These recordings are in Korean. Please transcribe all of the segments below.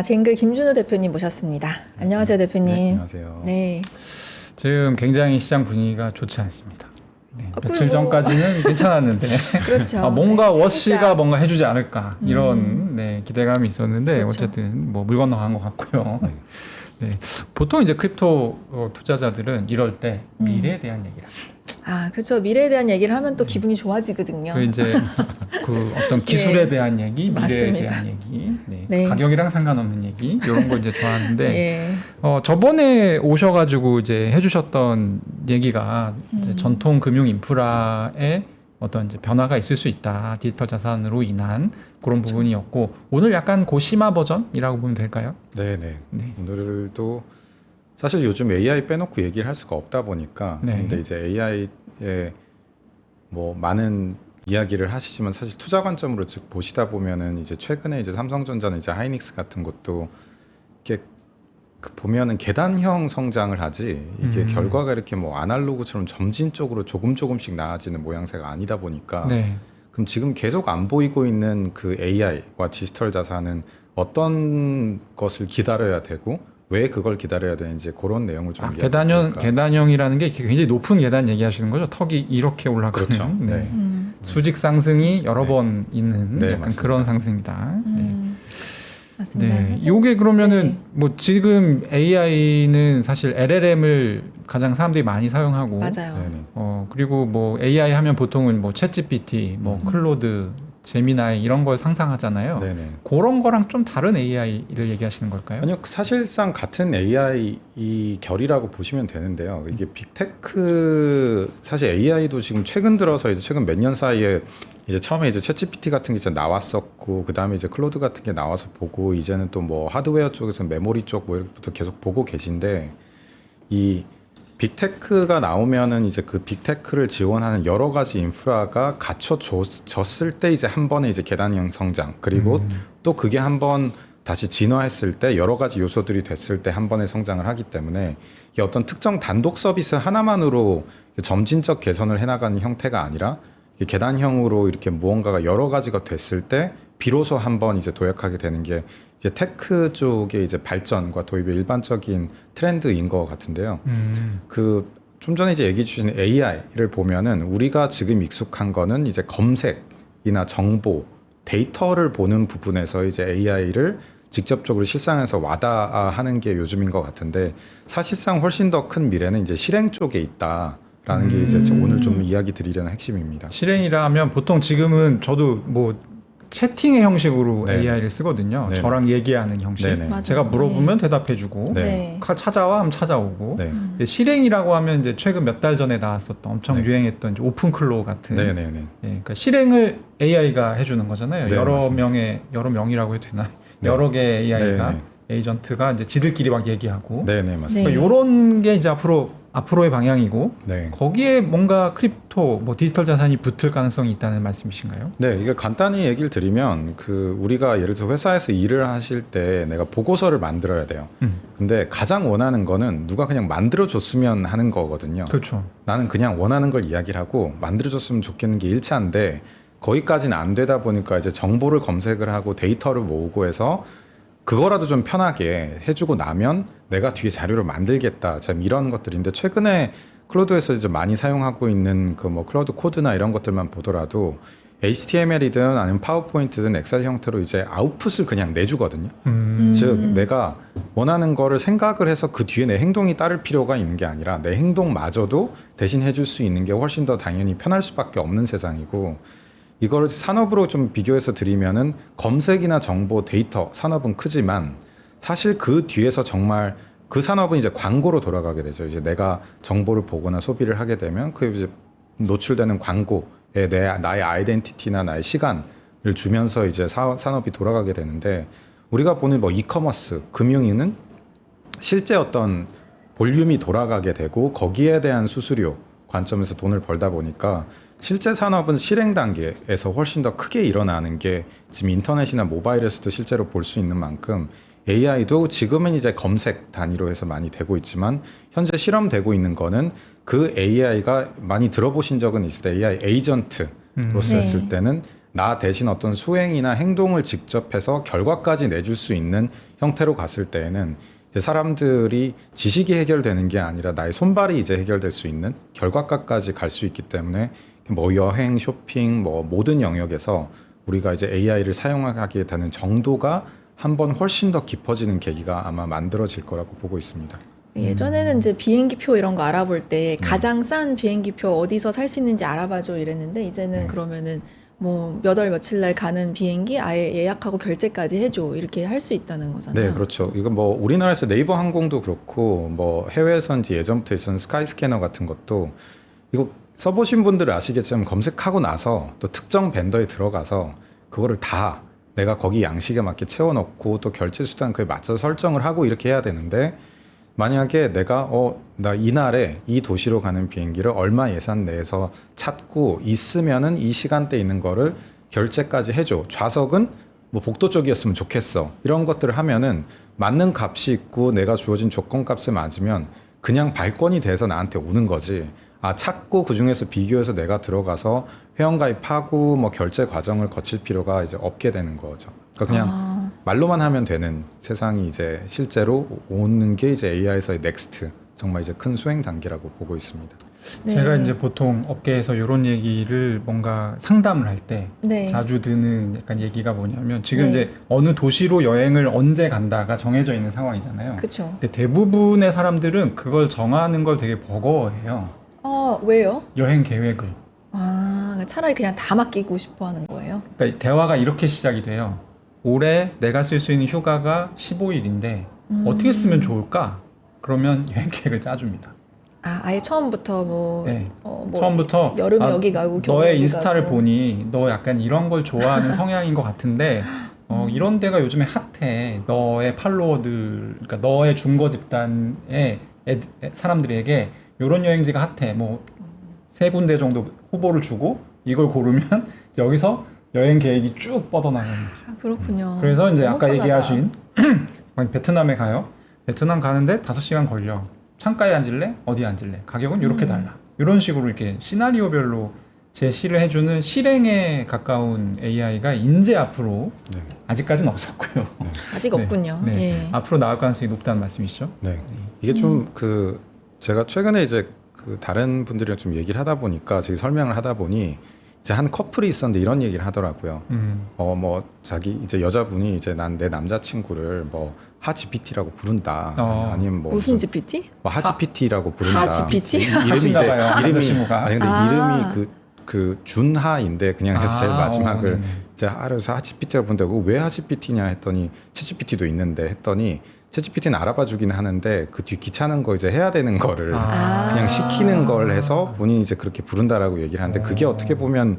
쟁글 김준우 대표님 모셨습니다. 안녕하세요, 대표님. 네, 안녕하세요. 네. 지금 굉장히 시장 분위기가 좋지 않습니다. 네, 며칠 뭐... 전까지는 괜찮았는데 그렇죠. 뭔가 네, 워시가 뭔가 해주지 않을까 이런 네, 기대감이 있었는데 그렇죠. 어쨌든 뭐 물 건너간 것 같고요. 네, 보통 이제 크립토 투자자들은 이럴 때 미래에 대한 얘기를 합니다. 그렇죠. 미래에 대한 얘기를 하면 또 기분이 좋아지거든요. 그 이제 그 어떤 기술에 네. 대한 얘기, 미래에 맞습니다. 대한 얘기, 네. 가격이랑 상관없는 얘기 이런 거 이제 좋아하는데 네. 저번에 오셔가지고 이제 해주셨던 얘기가 이제 전통 금융 인프라에 어떤 이제 변화가 있을 수 있다, 디지털 자산으로 인한 그런 그렇죠. 부분이었고 오늘 약간 고심화 버전이라고 보면 될까요? 네네. 오늘도 사실 요즘 AI 빼놓고 얘기를 할 수가 없다 보니까 근데 이제 AI에 뭐 많은 이야기를 하시지만 사실 투자 관점으로 즉 보시다 보면은 이제 최근에 이제 삼성전자는 이제 하이닉스 같은 것도 이게 보면은 계단형 성장을 하지 이게 결과가 이렇게 뭐 아날로그처럼 점진적으로 조금씩 나아지는 모양새가 아니다 보니까 그럼 지금 계속 안 보이고 있는 그 AI와 디지털 자산은 어떤 것을 기다려야 되고 왜 그걸 기다려야 되는지 그런 내용을 좀 계단형이라는 게 굉장히 높은 계단 얘기하시는 거죠? 턱이 이렇게 올라가는 그렇죠. 네. 수직 상승이 여러 번 있는 약간 맞습니다. 그런 상승이다. 맞습니다. 네, 요게 그러면은 뭐 지금 AI는 사실 LLM을 가장 사람들이 많이 사용하고 맞아요. 그리고 뭐 AI 하면 보통은 뭐 챗GPT, 뭐 클로드, 제미나이 이런 걸 상상하잖아요. 그런 거랑 좀 다른 AI를 얘기하시는 걸까요? 아니요, 사실상 같은 AI 결이라고 보시면 되는데요. 이게 빅테크 사실 AI도 지금 최근 들어서 이제 최근 몇 년 사이에 이제 처음에 이제 챗GPT 같은 게 이제 나왔었고 그 다음에 이제 클로드 같은 게 나와서 보고 이제는 또 뭐 하드웨어 쪽에서 메모리 쪽 뭐 이렇게부터 계속 보고 계신데 이 빅테크가 나오면은 이제 그 빅테크를 지원하는 여러 가지 인프라가 갖춰졌을 때 이제 한 번에 이제 계단형 성장 그리고 또 그게 한번 다시 진화했을 때 여러 가지 요소들이 됐을 때 한 번에 성장을 하기 때문에 이게 어떤 특정 단독 서비스 하나만으로 점진적 개선을 해나가는 형태가 아니라 계단형으로 이렇게 무언가가 여러 가지가 됐을 때 비로소 한번 이제 도약하게 되는 게 이제 테크 쪽의 이제 발전과 도입의 일반적인 트렌드인 것 같은데요. 그 좀 전에 이제 얘기해 주신 AI를 보면은 우리가 지금 익숙한 거는 이제 검색이나 정보, 데이터를 보는 부분에서 이제 AI를 직접적으로 실상에서 와닿아하는 게 요즘인 것 같은데 사실상 훨씬 더 큰 미래는 이제 실행 쪽에 있다. 라는 게 이제 오늘 좀 이야기 드리려는 핵심입니다. 실행이라 하면 보통 지금은 저도 뭐 채팅의 형식으로 AI를 쓰거든요. 저랑 얘기하는 형식. 제가 물어보면 대답해주고 찾아와 하면 찾아오고. 근데 실행이라고 하면 이제 최근 몇 달 전에 나왔었던 엄청 유행했던 이제 오픈클로 같은. 그러니까 실행을 AI가 해주는 거잖아요. 여러 명이라고 해도 되나? 여러 개의 AI가 에이전트가 이제 지들끼리 막 얘기하고. 맞습니다. 이런 게 이제 앞으로의 방향이고 거기에 뭔가 크립토, 뭐 디지털 자산이 붙을 가능성이 있다는 말씀이신가요? 네, 이게 간단히 얘기를 드리면 그 우리가 예를 들어 회사에서 일을 하실 때 내가 보고서를 만들어야 돼요. 근데 가장 원하는 거는 누가 그냥 만들어줬으면 하는 거거든요. 그렇죠. 나는 그냥 원하는 걸 이야기를 하고 만들어줬으면 좋겠는 게 1차인데 거기까지는 안 되다 보니까 이제 정보를 검색을 하고 데이터를 모으고 해서 그거라도 좀 편하게 해주고 나면 내가 뒤에 자료를 만들겠다. 참 이런 것들인데 최근에 클로드에서 이제 많이 사용하고 있는 그 뭐 클로드 코드나 이런 것들만 보더라도 HTML이든 아니면 파워포인트든 엑셀 형태로 이제 아웃풋을 그냥 내주거든요. 즉 내가 원하는 거를 생각을 해서 그 뒤에 내 행동이 따를 필요가 있는 게 아니라 내 행동마저도 대신 해줄 수 있는 게 훨씬 더 당연히 편할 수밖에 없는 세상이고 이걸 산업으로 좀 비교해서 드리면은 검색이나 정보, 데이터 산업은 크지만 사실 그 뒤에서 정말 그 산업은 이제 광고로 돌아가게 되죠. 이제 내가 정보를 보거나 소비를 하게 되면 그 이제 노출되는 광고에 나의 아이덴티티나 나의 시간을 주면서 이제 산업이 돌아가게 되는데 우리가 보는 뭐 이커머스, 금융위는 실제 어떤 볼륨이 돌아가게 되고 거기에 대한 수수료 관점에서 돈을 벌다 보니까 실제 산업은 실행 단계에서 훨씬 더 크게 일어나는 게 지금 인터넷이나 모바일에서도 실제로 볼 수 있는 만큼 AI도 지금은 이제 검색 단위로 해서 많이 되고 있지만 현재 실험되고 있는 거는 그 AI가 많이 들어보신 적은 있을 때 AI 에이전트로서 했을 때는 나 대신 어떤 수행이나 행동을 직접 해서 결과까지 내줄 수 있는 형태로 갔을 때에는 이제 사람들이 지식이 해결되는 게 아니라 나의 손발이 이제 해결될 수 있는 결과까지 갈 수 있기 때문에 뭐 여행, 쇼핑, 뭐 모든 영역에서 우리가 이제 AI를 사용하게 되는 정도가 한번 훨씬 더 깊어지는 계기가 아마 만들어질 거라고 보고 있습니다. 예전에는 이제 비행기표 이런 거 알아볼 때 가장 싼 비행기표 어디서 살 수 있는지 알아봐줘 이랬는데 이제는 그러면은 뭐 몇 월 며칠 날 가는 비행기 아예 예약하고 결제까지 해줘 이렇게 할 수 있다는 거잖아요. 네, 그렇죠. 이거 뭐 우리나라에서 네이버 항공도 그렇고 뭐 해외에선 이제 예전부터 있었던 스카이스캐너 같은 것도 이거 써보신 분들은 아시겠지만 검색하고 나서 또 특정 벤더에 들어가서 그거를 다 내가 거기 양식에 맞게 채워넣고 또 결제 수단 그에 맞춰서 설정을 하고 이렇게 해야 되는데 만약에 내가 나 이날에 이 도시로 가는 비행기를 얼마 예산 내에서 찾고 있으면은 이 시간대에 있는 거를 결제까지 해줘. 좌석은 뭐 복도 쪽이었으면 좋겠어. 이런 것들을 하면은 맞는 값이 있고 내가 주어진 조건 값에 맞으면 그냥 발권이 돼서 나한테 오는 거지. 찾고 그 중에서 비교해서 내가 들어가서 회원가입하고 뭐 결제 과정을 거칠 필요가 이제 없게 되는 거죠. 그러니까 그냥 말로만 하면 되는 세상이 이제 실제로 오는 게 이제 AI에서의 넥스트 정말 이제 큰 수행 단계라고 보고 있습니다. 네. 제가 이제 보통 업계에서 이런 얘기를 뭔가 상담을 할 때 자주 드는 약간 얘기가 뭐냐면 지금 이제 어느 도시로 여행을 언제 간다가 정해져 있는 상황이잖아요. 그렇죠. 근데 대부분의 사람들은 그걸 정하는 걸 되게 버거워해요. 왜요? 여행 계획을. 차라리 그냥 다 맡기고 싶어 하는 거예요? 그러니까 대화가 이렇게 시작이 돼요. 올해 내가 쓸 수 있는 휴가가 15일인데 어떻게 쓰면 좋을까? 그러면 여행 계획을 짜줍니다. 아예 처음부터 뭐 처음부터 여름에 여기 가고 겨울에 너의 여기 인스타를 가고. 보니 너 약간 이런 걸 좋아하는 성향인 것 같은데 이런 데가 요즘에 핫해. 너의 팔로워들, 그러니까 너의 중거 집단의 사람들에게 이런 여행지가 핫해. 뭐 3군데 정도 후보를 주고 이걸 고르면 여기서 여행 계획이 쭉 뻗어나가는 거죠. 그렇군요. 그래서 이제 아까 편하다. 얘기하신 베트남에 가요. 베트남 가는데 5시간 걸려. 창가에 앉을래? 어디 앉을래? 가격은 이렇게 달라. 이런 식으로 이렇게 시나리오별로 제시를 해주는 실행에 가까운 AI가 이제 앞으로 아직까지는 없었고요. 아직 없군요. 예. 앞으로 나올 가능성이 높다는 말씀이시죠? 네. 이게 좀 제가 최근에 이제 다른 분들이랑 좀 얘기를 하다 보니까 제가 설명을 하다 보니 이제 한 커플이 있었는데 이런 얘기를 하더라고요. 뭐 자기 이제 여자분이 이제 난 내 남자친구를 뭐 하GPT라고 부른다. 아니면 뭐 무슨 GPT? 뭐 하GPT라고 부른다. 하GPT? 이름이 남자친구가. 아니 근데 이름이 그 준하인데 그냥 해서 제일 마지막을 이제 하려서 하GPT라고 부른다고 왜 하GPT냐 했더니 챗GPT도 있는데 했더니 챗GPT는 알아봐 주긴 하는데 그 뒤 귀찮은 거 이제 해야 되는 거를 그냥 시키는 걸 해서 본인이 이제 그렇게 부른다라고 얘기를 하는데 그게 어떻게 보면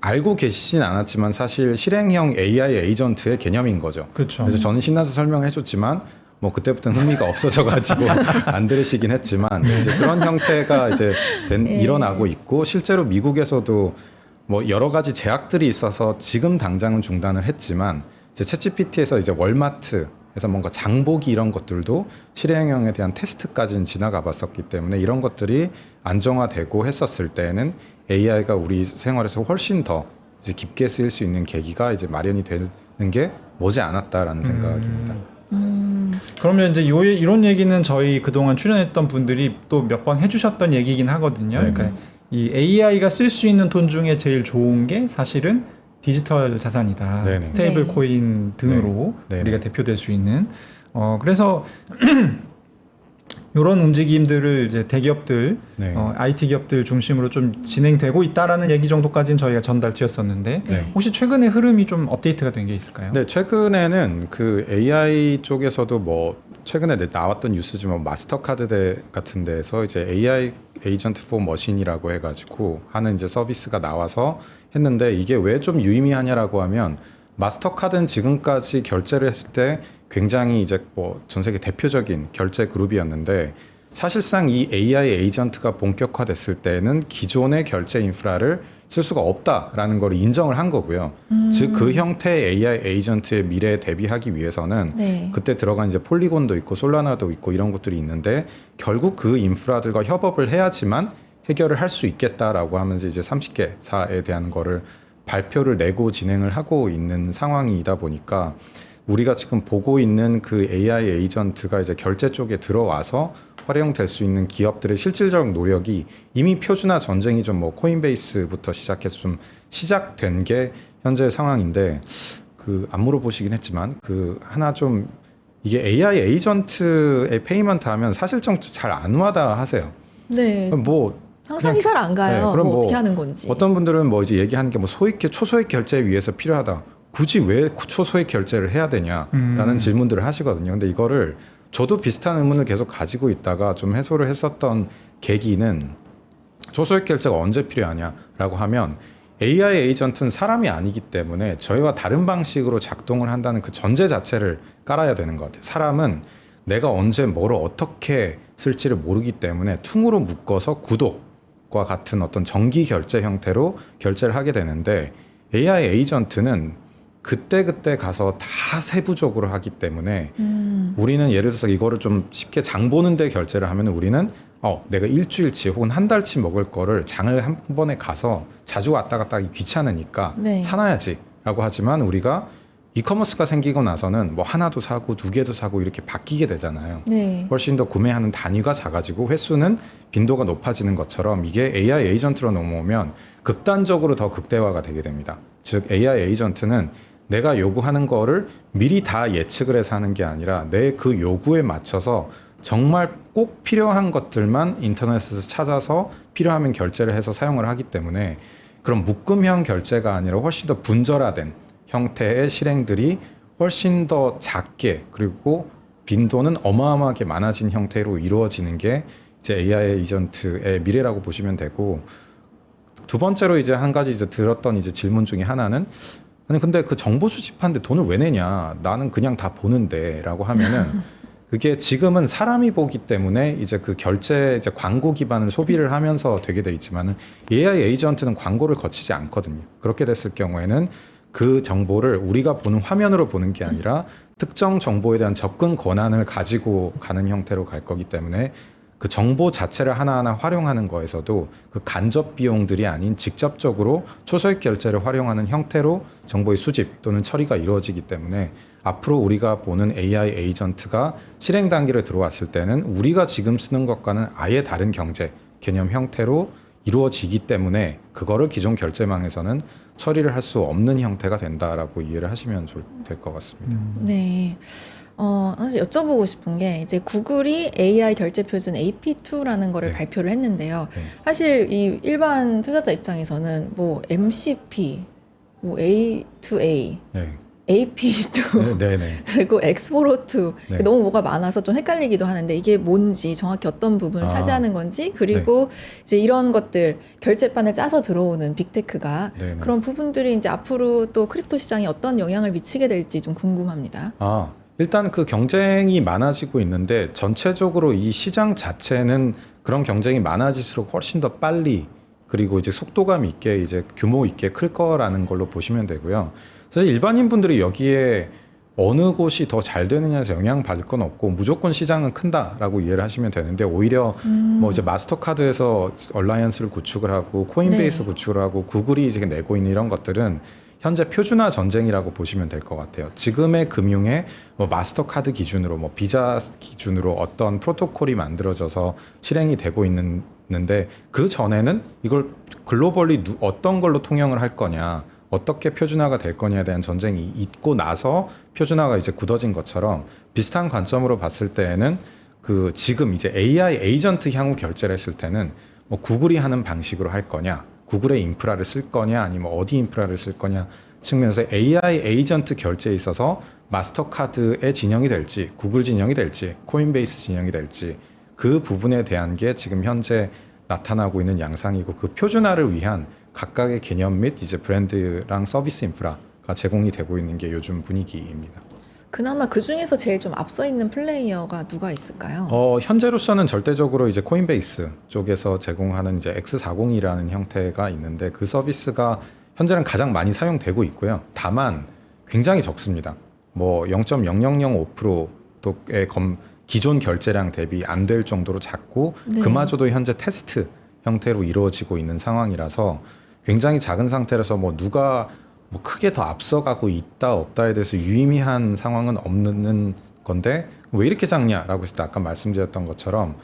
알고 계시진 않았지만 사실 실행형 AI 에이전트의 개념인 거죠. 그렇죠. 그래서 저는 신나서 설명해 줬지만 뭐 그때부터는 흥미가 없어져 가지고 안 들으시긴 했지만 이제 그런 형태가 이제 일어나고 있고 실제로 미국에서도 뭐 여러 가지 제약들이 있어서 지금 당장은 중단을 했지만 이제 챗GPT에서 이제 월마트 그래서 뭔가 장보기 이런 것들도 실행형에 대한 테스트까지는 지나가 봤었기 때문에 이런 것들이 안정화되고 했었을 때는 AI가 우리 생활에서 훨씬 더 이제 깊게 쓰일 수 있는 계기가 이제 마련이 되는 게 머지않았다라는 생각입니다. 그러면 이제 이런 얘기는 저희 그동안 출연했던 분들이 또 몇 번 해주셨던 얘기긴 하거든요. 그러니까 이 AI가 쓸 수 있는 돈 중에 제일 좋은 게 사실은 디지털 자산이다. 네네. 스테이블 코인 등으로 우리가 대표될 수 있는. 그래서 이런 움직임들을 이제 대기업들, IT 기업들 중심으로 좀 진행되고 있다라는 얘기 정도까지는 저희가 전달드렸었는데 혹시 최근에 흐름이 좀 업데이트가 된 게 있을까요? 네, 최근에는 그 AI 쪽에서도 뭐 최근에 나왔던 뉴스지만 마스터카드 같은 데에서 이제 AI 에이전트 포 머신이라고 해가지고 하는 이제 서비스가 나와서 했는데 이게 왜 좀 유의미하냐라고 하면 마스터카드는 지금까지 결제를 했을 때 굉장히 이제 뭐 전 세계 대표적인 결제 그룹이었는데 사실상 이 AI 에이전트가 본격화됐을 때는 기존의 결제 인프라를 쓸 수가 없다라는 걸 인정을 한 거고요. 즉 그 형태의 AI 에이전트의 미래에 대비하기 위해서는 그때 들어간 이제 폴리곤도 있고 솔라나도 있고 이런 것들이 있는데 결국 그 인프라들과 협업을 해야지만 해결을 할 수 있겠다라고 하면서 이제 30개사에 대한 거를 발표를 내고 진행을 하고 있는 상황이다 보니까 우리가 지금 보고 있는 그 AI 에이전트가 이제 결제 쪽에 들어와서 활용될 수 있는 기업들의 실질적 노력이 이미 표준화 전쟁이 좀 뭐 코인베이스부터 시작해서 좀 시작된 게 현재 상황인데 그 안 물어보시긴 했지만 그 하나 좀 이게 AI 에이전트의 페이먼트 하면 사실정 잘 안 와닿아 하세요. 네. 그럼 뭐 상상이 잘 안 가요. 네, 그럼 뭐 어떻게 뭐 하는 건지. 어떤 분들은 뭐 이제 얘기하는 게 뭐 초소액 결제에 위해서 필요하다. 굳이 왜 초소액 결제를 해야 되냐라는 질문들을 하시거든요. 근데 이거를 저도 비슷한 의문을 계속 가지고 있다가 좀 해소를 했었던 계기는 초소액 결제가 언제 필요하냐라고 하면 AI 에이전트는 사람이 아니기 때문에 저희와 다른 방식으로 작동을 한다는 그 전제 자체를 깔아야 되는 것 같아요. 사람은 내가 언제 뭐를 어떻게 쓸지를 모르기 때문에 퉁으로 묶어서 구독과 같은 어떤 정기 결제 형태로 결제를 하게 되는데 AI 에이전트는 그때 가서 다 세부적으로 하기 때문에 우리는 예를 들어서 이거를 좀 쉽게 장 보는 데 결제를 하면 우리는 내가 일주일치 혹은 한 달치 먹을 거를 장을 한 번에 가서 자주 왔다 갔다 하기 귀찮으니까 네. 사놔야지 라고 하지만 우리가 이커머스가 생기고 나서는 뭐 하나도 사고 두 개도 사고 이렇게 바뀌게 되잖아요. 네. 훨씬 더 구매하는 단위가 작아지고 횟수는 빈도가 높아지는 것처럼 이게 AI 에이전트로 넘어오면 극단적으로 더 극대화가 되게 됩니다. 즉 AI 에이전트는 내가 요구하는 거를 미리 다 예측을 해서 하는 게 아니라 내 그 요구에 맞춰서 정말 꼭 필요한 것들만 인터넷에서 찾아서 필요하면 결제를 해서 사용을 하기 때문에 그런 묶음형 결제가 아니라 훨씬 더 분절화된 형태의 실행들이 훨씬 더 작게 그리고 빈도는 어마어마하게 많아진 형태로 이루어지는 게 이제 AI 에이전트의 미래라고 보시면 되고 두 번째로 이제 한 가지 이제 들었던 이제 질문 중에 하나는 아니 근데 그 정보 수집하는데 돈을 왜 내냐? 나는 그냥 다 보는데라고 하면은 그게 지금은 사람이 보기 때문에 이제 그 결제 이제 광고 기반을 소비를 하면서 되게 돼 있지만은 AI 에이전트는 광고를 거치지 않거든요. 그렇게 됐을 경우에는 그 정보를 우리가 보는 화면으로 보는 게 아니라 특정 정보에 대한 접근 권한을 가지고 가는 형태로 갈 거기 때문에 그 정보 자체를 하나하나 활용하는 거에서도 그 간접 비용들이 아닌 직접적으로 초소액 결제를 활용하는 형태로 정보의 수집 또는 처리가 이루어지기 때문에 앞으로 우리가 보는 AI 에이전트가 실행 단계로 들어왔을 때는 우리가 지금 쓰는 것과는 아예 다른 경제 개념 형태로 이루어지기 때문에 그거를 기존 결제망에서는 처리를 할 수 없는 형태가 된다라고 이해를 하시면 될 것 같습니다. 네. 사실 여쭤보고 싶은 게 이제 구글이 AI 결제 표준 AP2라는 거를 네. 발표를 했는데요. 네. 사실 이 일반 투자자 입장에서는 뭐 MCP, 뭐 A2A, 네. AP2 네. 그리고 X402 네. 너무 뭐가 많아서 좀 헷갈리기도 하는데 이게 뭔지 정확히 어떤 부분을 차지하는 건지 그리고 이제 이런 것들 결제판을 짜서 들어오는 빅테크가 네네. 그런 부분들이 이제 앞으로 또 크립토 시장에 어떤 영향을 미치게 될지 좀 궁금합니다. 일단 그 경쟁이 많아지고 있는데 전체적으로 이 시장 자체는 그런 경쟁이 많아질수록 훨씬 더 빨리 그리고 이제 속도감 있게 이제 규모 있게 클 거라는 걸로 보시면 되고요. 사실 일반인 분들이 여기에 어느 곳이 더 잘 되느냐에서 영향 받을 건 없고 무조건 시장은 큰다라고 이해를 하시면 되는데 오히려 뭐 이제 마스터카드에서 얼라이언스를 구축을 하고 코인베이스 네. 구축을 하고 구글이 이제 내고 있는 이런 것들은 현재 표준화 전쟁이라고 보시면 될 것 같아요. 지금의 금융에 뭐 마스터카드 기준으로 뭐 비자 기준으로 어떤 프로토콜이 만들어져서 실행이 되고 있는데 그 전에는 이걸 글로벌리 어떤 걸로 통용을 할 거냐 어떻게 표준화가 될 거냐에 대한 전쟁이 있고 나서 표준화가 이제 굳어진 것처럼 비슷한 관점으로 봤을 때에는 그 지금 이제 AI 에이전트 향후 결제를 했을 때는 뭐 구글이 하는 방식으로 할 거냐 구글의 인프라를 쓸 거냐 아니면 어디 인프라를 쓸 거냐 측면에서 AI 에이전트 결제에 있어서 마스터카드의 진영이 될지 구글 진영이 될지 코인베이스 진영이 될지 그 부분에 대한 게 지금 현재 나타나고 있는 양상이고 그 표준화를 위한 각각의 개념 및 이제 브랜드랑 서비스 인프라가 제공이 되고 있는 게 요즘 분위기입니다. 그나마 그 중에서 제일 좀 앞서 있는 플레이어가 누가 있을까요? 현재로서는 절대적으로 이제 코인베이스 쪽에서 제공하는 이제 X40이라는 형태가 있는데 그 서비스가 현재는 가장 많이 사용되고 있고요. 다만 굉장히 적습니다. 뭐 0.0005%의 기존 결제량 대비 안 될 정도로 작고 네. 그마저도 현재 테스트 형태로 이루어지고 있는 상황이라서 굉장히 작은 상태라서 뭐 누가 뭐 크게 더 앞서가고 있다 없다에 대해서 유의미한 상황은 없는 건데 왜 이렇게 작냐라고 했을 때 아까 말씀드렸던 것처럼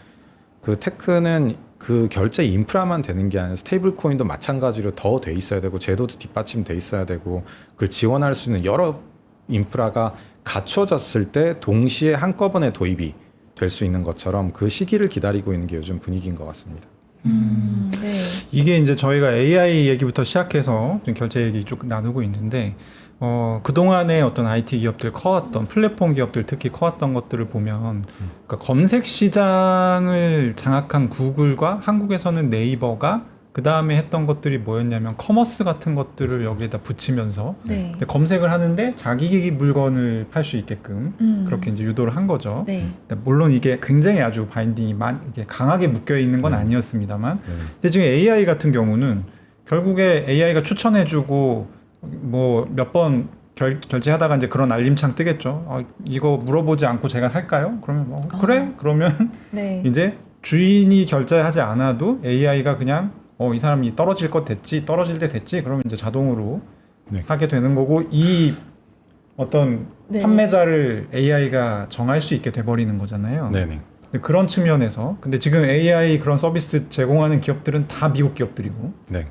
그 테크는 그 결제 인프라만 되는 게 아니라 스테이블 코인도 마찬가지로 더 돼 있어야 되고 제도도 뒷받침돼 있어야 되고 그걸 지원할 수 있는 여러 인프라가 갖춰졌을 때 동시에 한꺼번에 도입이 될 수 있는 것처럼 그 시기를 기다리고 있는 게 요즘 분위기인 것 같습니다. 네. 이게 이제 저희가 AI 얘기부터 시작해서 좀 결제 얘기 쭉 나누고 있는데 그동안에 어떤 IT 기업들 커왔던 플랫폼 기업들 특히 커왔던 것들을 보면 그러니까 검색 시장을 장악한 구글과 한국에서는 네이버가 그 다음에 했던 것들이 뭐였냐면 커머스 같은 것들을 여기에다 붙이면서 네. 검색을 하는데 자기 물건을 팔 수 있게끔 그렇게 이제 유도를 한 거죠. 네. 물론 이게 굉장히 아주 바인딩이 이게 강하게 묶여 있는 건 아니었습니다만, 근데 지금 AI 같은 경우는 결국에 AI가 추천해주고 뭐 몇 번 결제하다가 이제 그런 알림창 뜨겠죠. 이거 물어보지 않고 제가 살까요? 그러면 뭐 그래? 그러면 네. 이제 주인이 결제하지 않아도 AI가 그냥 이 사람이 떨어질 것 됐지, 떨어질 때 됐지, 그러면 이제 자동으로 사게 되는 거고 이 어떤 판매자를 AI가 정할 수 있게 돼버리는 거잖아요. 네네. 근데 그런 측면에서 근데 지금 AI 그런 서비스 제공하는 기업들은 다 미국 기업들이고 네.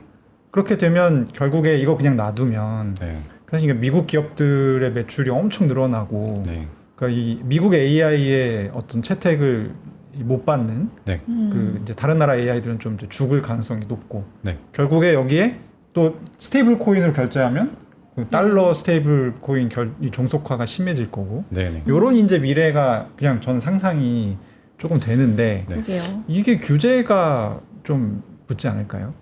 그렇게 되면 결국에 이거 그냥 놔두면 네. 사실 미국 기업들의 매출이 엄청 늘어나고 그러니까 이 미국 AI의 어떤 채택을 못 받는 그 이제 다른 나라 AI들은 좀 이제 죽을 가능성이 높고 결국에 여기에 또 스테이블 코인으로 결제하면 그 달러 스테이블 코인 이 종속화가 심해질 거고 요런 이제 미래가 그냥 저는 상상이 조금 되는데 이게 규제가 좀 붙지 않을까요?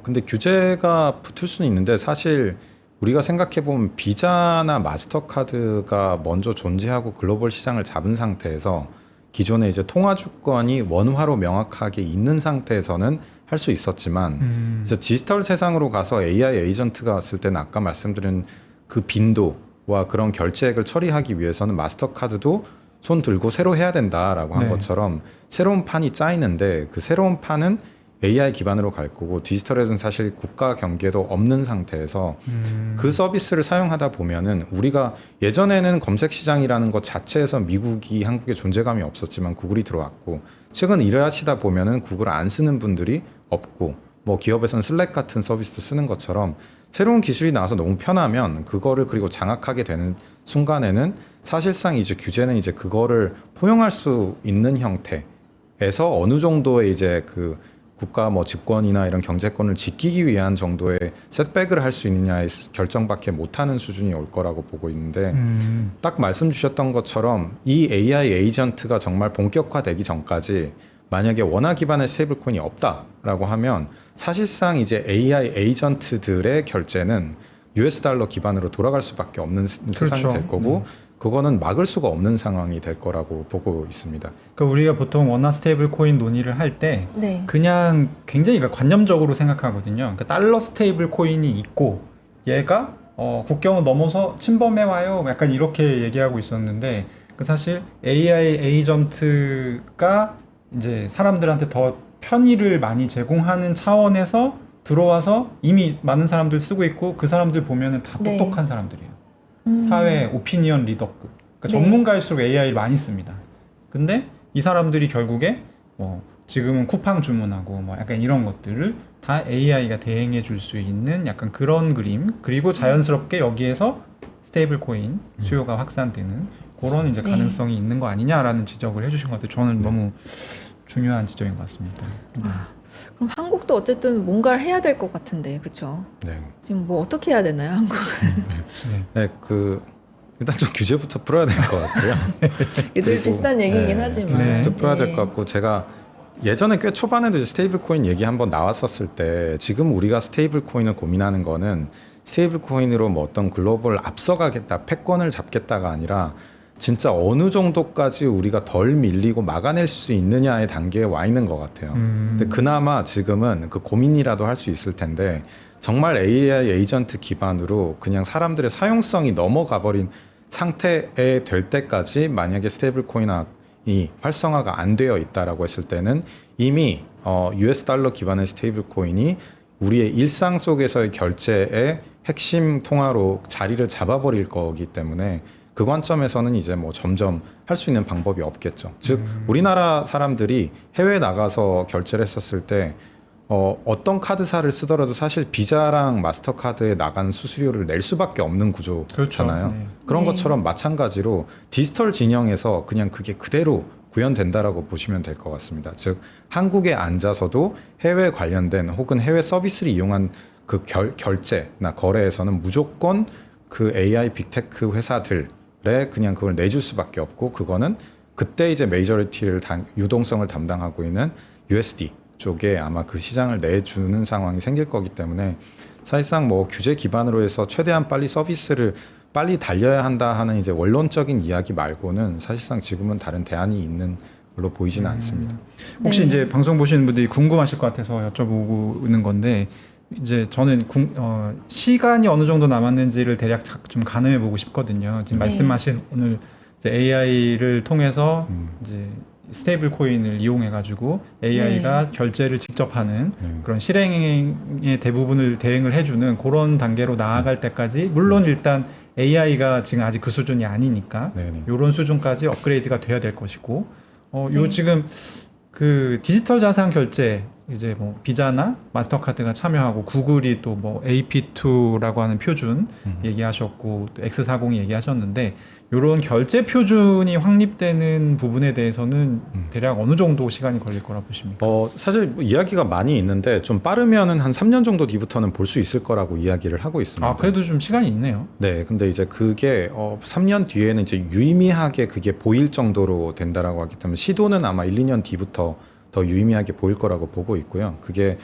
근데 규제가 붙을 수는 있는데 사실 우리가 생각해보면 비자나 마스터카드가 먼저 존재하고 글로벌 시장을 잡은 상태에서 기존에 이제 통화 주권이 원화로 명확하게 있는 상태에서는 할 수 있었지만 이제 디지털 세상으로 가서 AI 에이전트가 왔을 때는 아까 말씀드린 그 빈도와 그런 결제액을 처리하기 위해서는 마스터카드도 손 들고 새로 해야 된다라고 한 것처럼 새로운 판이 짜이는데 그 새로운 판은 AI 기반으로 갈 거고 디지털에서는 사실 국가 경계도 없는 상태에서 그 서비스를 사용하다 보면은 우리가 예전에는 검색 시장이라는 것 자체에서 미국이 한국에 존재감이 없었지만 구글이 들어왔고 최근 일을 하시다 보면은 구글 안 쓰는 분들이 없고 뭐 기업에서는 슬랙 같은 서비스도 쓰는 것처럼 새로운 기술이 나와서 너무 편하면 그거를 그리고 장악하게 되는 순간에는 사실상 이제 규제는 이제 그거를 포용할 수 있는 형태에서 어느 정도의 이제 그 국가 뭐 집권이나 이런 경제권을 지키기 위한 정도의 셋백을 할 수 있느냐의 결정밖에 못하는 수준이 올 거라고 보고 있는데 딱 말씀 주셨던 것처럼 이 AI 에이전트가 정말 본격화되기 전까지 만약에 원화 기반의 스테이블 코인이 없다라고 하면 사실상 이제 AI 에이전트들의 결제는 US 달러 기반으로 돌아갈 수밖에 없는 세상이 될 거고 그거는 막을 수가 없는 상황이 될 거라고 보고 있습니다. 그러니까 우리가 보통 원화 스테이블 코인 논의를 할 때 그냥 굉장히 관념적으로 생각하거든요. 그러니까 달러 스테이블 코인이 있고 얘가 국경을 넘어서 침범해 와요. 약간 이렇게 얘기하고 있었는데 그 사실 AI 에이전트가 이제 사람들한테 더 편의를 많이 제공하는 차원에서 들어와서 이미 많은 사람들 쓰고 있고 그 사람들 보면은 다 똑똑한 사람들이에요. 사회 오피니언 리더급. 그러니까 전문가일수록 AI를 많이 씁니다. 근데 이 사람들이 결국에 뭐 지금은 쿠팡 주문하고 뭐 약간 이런 것들을 다 AI가 대행해 줄 수 있는 약간 그런 그림. 그리고 자연스럽게 여기에서 스테이블 코인 수요가 확산되는 그런 이제 가능성이 있는 거 아니냐라는 지적을 해주신 것 같아요. 저는 너무 중요한 지적인 것 같습니다. 그럼 한국도 어쨌든 뭔가를 해야 될 것 같은데, 그렇죠? 지금 뭐 어떻게 해야 되나요, 한국은? 일단 좀 규제부터 풀어야 될 것 같고요. 늘 비슷한 얘기긴 하지만 규제부터 풀어야 될 것 같고 제가 예전에 꽤 초반에도 스테이블 코인 얘기 한번 나왔었을 때 지금 우리가 스테이블 코인을 고민하는 거는 스테이블 코인으로 뭐 어떤 글로벌 앞서가겠다, 패권을 잡겠다가 아니라 진짜 어느 정도까지 우리가 덜 밀리고 막아낼 수 있느냐의 단계에 와 있는 것 같아요. 근데 그나마 지금은 그 고민이라도 할 수 있을 텐데 정말 AI 에이전트 기반으로 그냥 사람들의 사용성이 넘어가 버린 상태에 될 때까지 만약에 스테이블 코인이 활성화가 안 되어 있다라고 했을 때는 이미 US 달러 기반의 스테이블 코인이 우리의 일상 속에서의 결제의 핵심 통화로 자리를 잡아버릴 거기 때문에 그 관점에서는 이제 뭐 점점 할 수 있는 방법이 없겠죠. 즉 우리나라 사람들이 해외에 나가서 결제를 했었을 때 어떤 카드사를 쓰더라도 사실 비자랑 마스터카드에 나간 수수료를 낼 수밖에 없는 구조잖아요. 그렇죠. 네. 그런 네. 것처럼 마찬가지로 디지털 진영에서 그냥 그게 그대로 구현된다라고 보시면 될 것 같습니다. 즉 한국에 앉아서도 해외 관련된 혹은 해외 서비스를 이용한 그 결제나 거래에서는 무조건 그 AI 빅테크 회사들에 그냥 그걸 내줄 수밖에 없고, 그거는 그때 이제 메이저리티를 유동성을 담당하고 있는 USD 쪽에 아마 그 시장을 내주는 상황이 생길 거기 때문에 사실상 뭐 규제 기반으로 해서 최대한 빨리 서비스를 빨리 달려야 한다 하는 이제 원론적인 이야기 말고는 사실상 지금은 다른 대안이 있는 걸로 보이지는 않습니다. 혹시 네. 이제 방송 보시는 분들이 궁금하실 것 같아서 여쭤보는 건데, 이제 저는 시간이 어느 정도 남았는지를 대략 좀 가늠해 보고 싶거든요. 지금 네. 말씀하신 오늘 이제 AI를 통해서 이제 스테이블 코인을 이용해 가지고 AI가 결제를 직접 하는 그런 실행의 대부분을 대행을 해주는 그런 단계로 나아갈 때까지, 물론 일단 AI가 지금 아직 그 수준이 아니니까 이런 수준까지 업그레이드가 돼야 될 것이고, 요 지금 그 디지털 자산 결제 이제 뭐 비자나 마스터카드가 참여하고, 구글이 또 뭐 AP2라고 하는 표준 얘기하셨고, 또 X40 얘기하셨는데, 이런 결제 표준이 확립되는 부분에 대해서는 대략 어느 정도 시간이 걸릴 거라 보십니까? 사실 이야기가 많이 있는데 좀 빠르면은 한 3년 정도 뒤부터는 볼 수 있을 거라고 이야기를 하고 있습니다. 아, 그래도 좀 시간이 있네요. 네, 근데 이제 그게 3년 뒤에는 이제 유의미하게 그게 보일 정도로 된다라고 하기 때문에 시도는 아마 1, 2년 뒤부터 더 유의미하게 보일 거라고 보고 있고요. 그게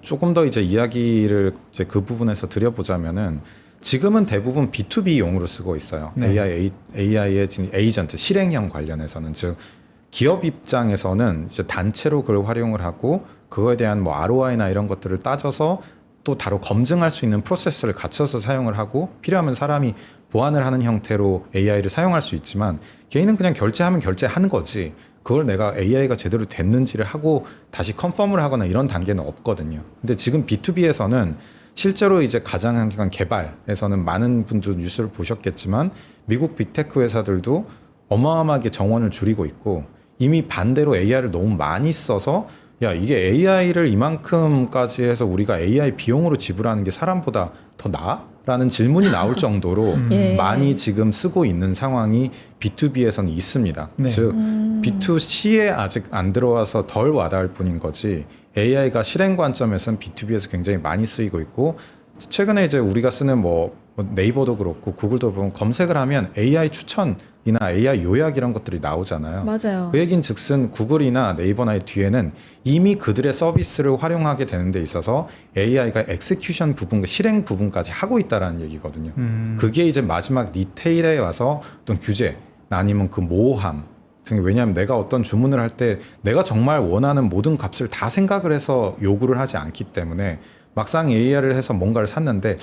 조금 더 이제 이야기를 이제 그 부분에서 드려보자면은, 지금은 대부분 B2B용으로 쓰고 있어요. 네. AI의 에이전트 실행형 관련해서는, 즉 기업 입장에서는 이제 단체로 그걸 활용을 하고 그거에 대한 뭐 ROI나 이런 것들을 따져서 또 바로 검증할 수 있는 프로세스를 갖춰서 사용을 하고, 필요하면 사람이 보완을 하는 형태로 AI를 사용할 수 있지만, 개인은 그냥 결제하면 결제하는 거지 그걸 내가 AI가 제대로 됐는지를 하고 다시 컨펌을 하거나 이런 단계는 없거든요. 근데 지금 B2B에서는 실제로 이제 가상현실감 개발에서는 많은 분들 뉴스를 보셨겠지만 미국 빅테크 회사들도 어마어마하게 정원을 줄이고 있고, 이미 반대로 AI를 너무 많이 써서 야 이게 AI를 이만큼까지 해서 우리가 AI 비용으로 지불하는 게 사람보다 더 나아? 라는 질문이 나올 정도로 많이 지금 쓰고 있는 상황이 B2B에서는 있습니다. 네. 즉 B2C에 아직 안 들어와서 덜 와닿을 뿐인 거지, AI가 실행 관점에서는 B2B에서 굉장히 많이 쓰이고 있고, 최근에 이제 우리가 쓰는 뭐 네이버도 그렇고 구글도 보면 검색을 하면 AI 추천이나 AI 요약 이런 것들이 나오잖아요. 맞아요. 그 얘기는 즉슨 구글이나 네이버나 뒤에는 이미 그들의 서비스를 활용하게 되는 데 있어서 AI가 엑스큐션 부분, 실행 부분까지 하고 있다라는 얘기거든요. 그게 이제 마지막 리테일에 와서 어떤 규제 아니면 그 모호함, 왜냐하면 내가 어떤 주문을 할 때 내가 정말 원하는 모든 값을 다 생각을 해서 요구를 하지 않기 때문에 막상 AI를 해서 뭔가를 샀는데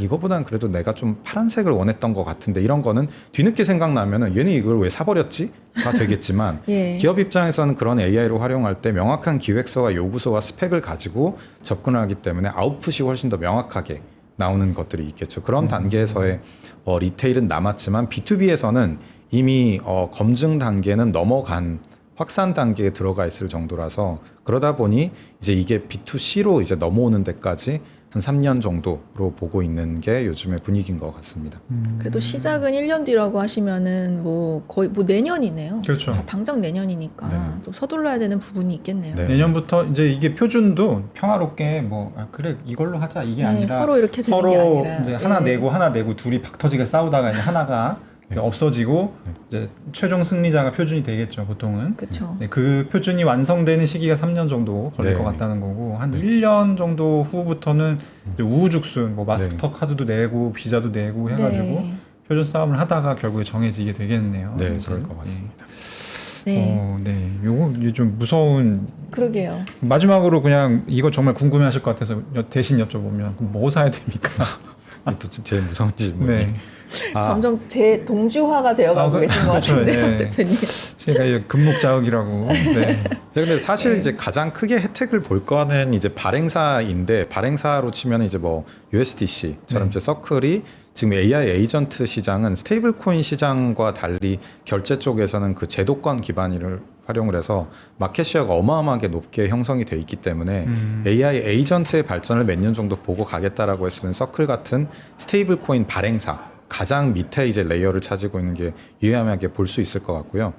이거보다는 그래도 내가 좀 파란색을 원했던 것 같은데, 이런 거는 뒤늦게 생각나면은 얘는 이걸 왜 사버렸지?가 되겠지만 예. 기업 입장에서는 그런 AI를 활용할 때 명확한 기획서와 요구서와 스펙을 가지고 접근을 하기 때문에 아웃풋이 훨씬 더 명확하게 나오는 것들이 있겠죠. 그런 단계에서의 리테일은 남았지만 B2B에서는 이미 검증 단계는 넘어간 확산 단계에 들어가 있을 정도라서, 그러다 보니 이제 이게 B2C로 이제 넘어오는 데까지 한 3년 정도로 보고 있는 게 요즘의 분위기인 것 같습니다. 그래도 시작은 1년 뒤라고 하시면은 뭐 거의 뭐 내년이네요. 그렇죠. 당장 내년이니까 좀 서둘러야 되는 부분이 있겠네요. 네. 내년부터 이제 이게 표준도 평화롭게 그래 이걸로 하자 이게 아니라 서로 이렇게 되는 게 서로 아니라 이제 하나 내고 둘이 박터지게 싸우다가 이제 하나가 이제 없어지고 이제 최종 승리자가 표준이 되겠죠, 보통은. 그렇죠. 네, 그 표준이 완성되는 시기가 3년 정도 걸릴 것 같다는 거고, 한 1년 정도 후부터는 이제 우후죽순 뭐 마스터 카드도 내고 비자도 내고 해가지고 표준 싸움을 하다가 결국에 정해지게 되겠네요. 네, 사실. 그럴 것 같습니다. 네. 요거 좀 무서운. 그러게요. 마지막으로 그냥 이거 정말 궁금해하실 것 같아서 대신 여쭤보면 뭐 사야 됩니까? 또 제일 무서운 질문이. 네. 점점 제 동주화가 되어가고 계신 것 그렇죠. 같은데요, 네. 대표님. 제가 금묵자욱이라고. 네. 근데 사실 이제 가장 크게 혜택을 볼 거는 이제 발행사인데, 발행사로 치면 이제 뭐 USDC처럼 이제 서클이 지금 AI 에이전트 시장은 스테이블 코인 시장과 달리 결제 쪽에서는 그 제도권 기반을 활용을 해서 마켓시어가 어마어마하게 높게 형성이 돼 있기 때문에 AI 에이전트의 발전을 몇 년 정도 보고 가겠다라고 했을 때는 서클 같은 스테이블 코인 발행사 가장 밑에 이제 레이어를 차지고 있는 게 유의하게 볼 수 있을 것 같고요.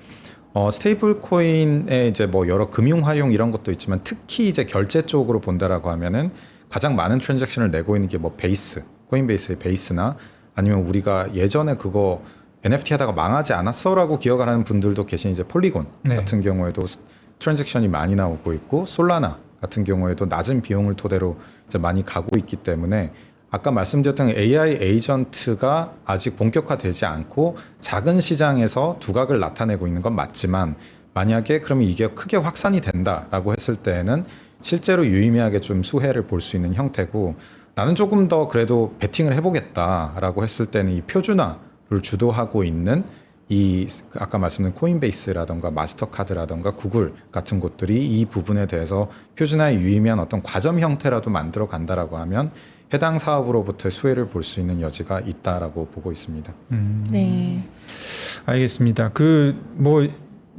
스테이블 코인의 이제 뭐 여러 금융 활용 이런 것도 있지만 특히 이제 결제 쪽으로 본다라고 하면은 가장 많은 트랜잭션을 내고 있는 게 뭐 베이스, 코인베이스의 베이스나 아니면 우리가 예전에 그거 NFT 하다가 망하지 않았어라고 기억을 하는 분들도 계신 이제 폴리곤 같은 경우에도 트랜잭션이 많이 나오고 있고, 솔라나 같은 경우에도 낮은 비용을 토대로 이제 많이 가고 있기 때문에 아까 말씀드렸던 AI 에이전트가 아직 본격화되지 않고 작은 시장에서 두각을 나타내고 있는 건 맞지만, 만약에 그러면 이게 크게 확산이 된다라고 했을 때에는 실제로 유의미하게 좀 수혜를 볼 수 있는 형태고, 나는 조금 더 그래도 베팅을 해보겠다라고 했을 때는 이 표준화를 주도하고 있는 이 아까 말씀드린 코인베이스라던가 마스터카드라던가 구글 같은 곳들이 이 부분에 대해서 표준화에 유의미한 어떤 과점 형태라도 만들어 간다라고 하면 해당 사업으로부터 수혜를 볼 수 있는 여지가 있다라고 보고 있습니다. 네. 알겠습니다. 뭐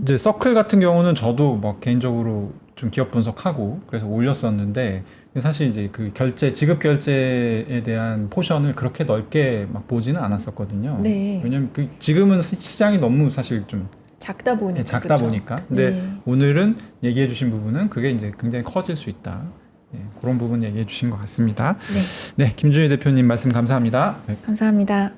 이제 서클 같은 경우는 저도 뭐 개인적으로 좀 기업 분석하고 그래서 올렸었는데, 사실 이제 그 지급 결제에 대한 포션을 그렇게 넓게 막 보지는 않았었거든요. 네. 왜냐면 지금은 시장이 너무 사실 좀 작다 보니까. 그렇죠? 보니까. 근데 오늘은 얘기해 주신 부분은 그게 이제 굉장히 커질 수 있다. 그런 부분 얘기해 주신 것 같습니다. 네, 김준희 대표님 말씀 감사합니다. 감사합니다.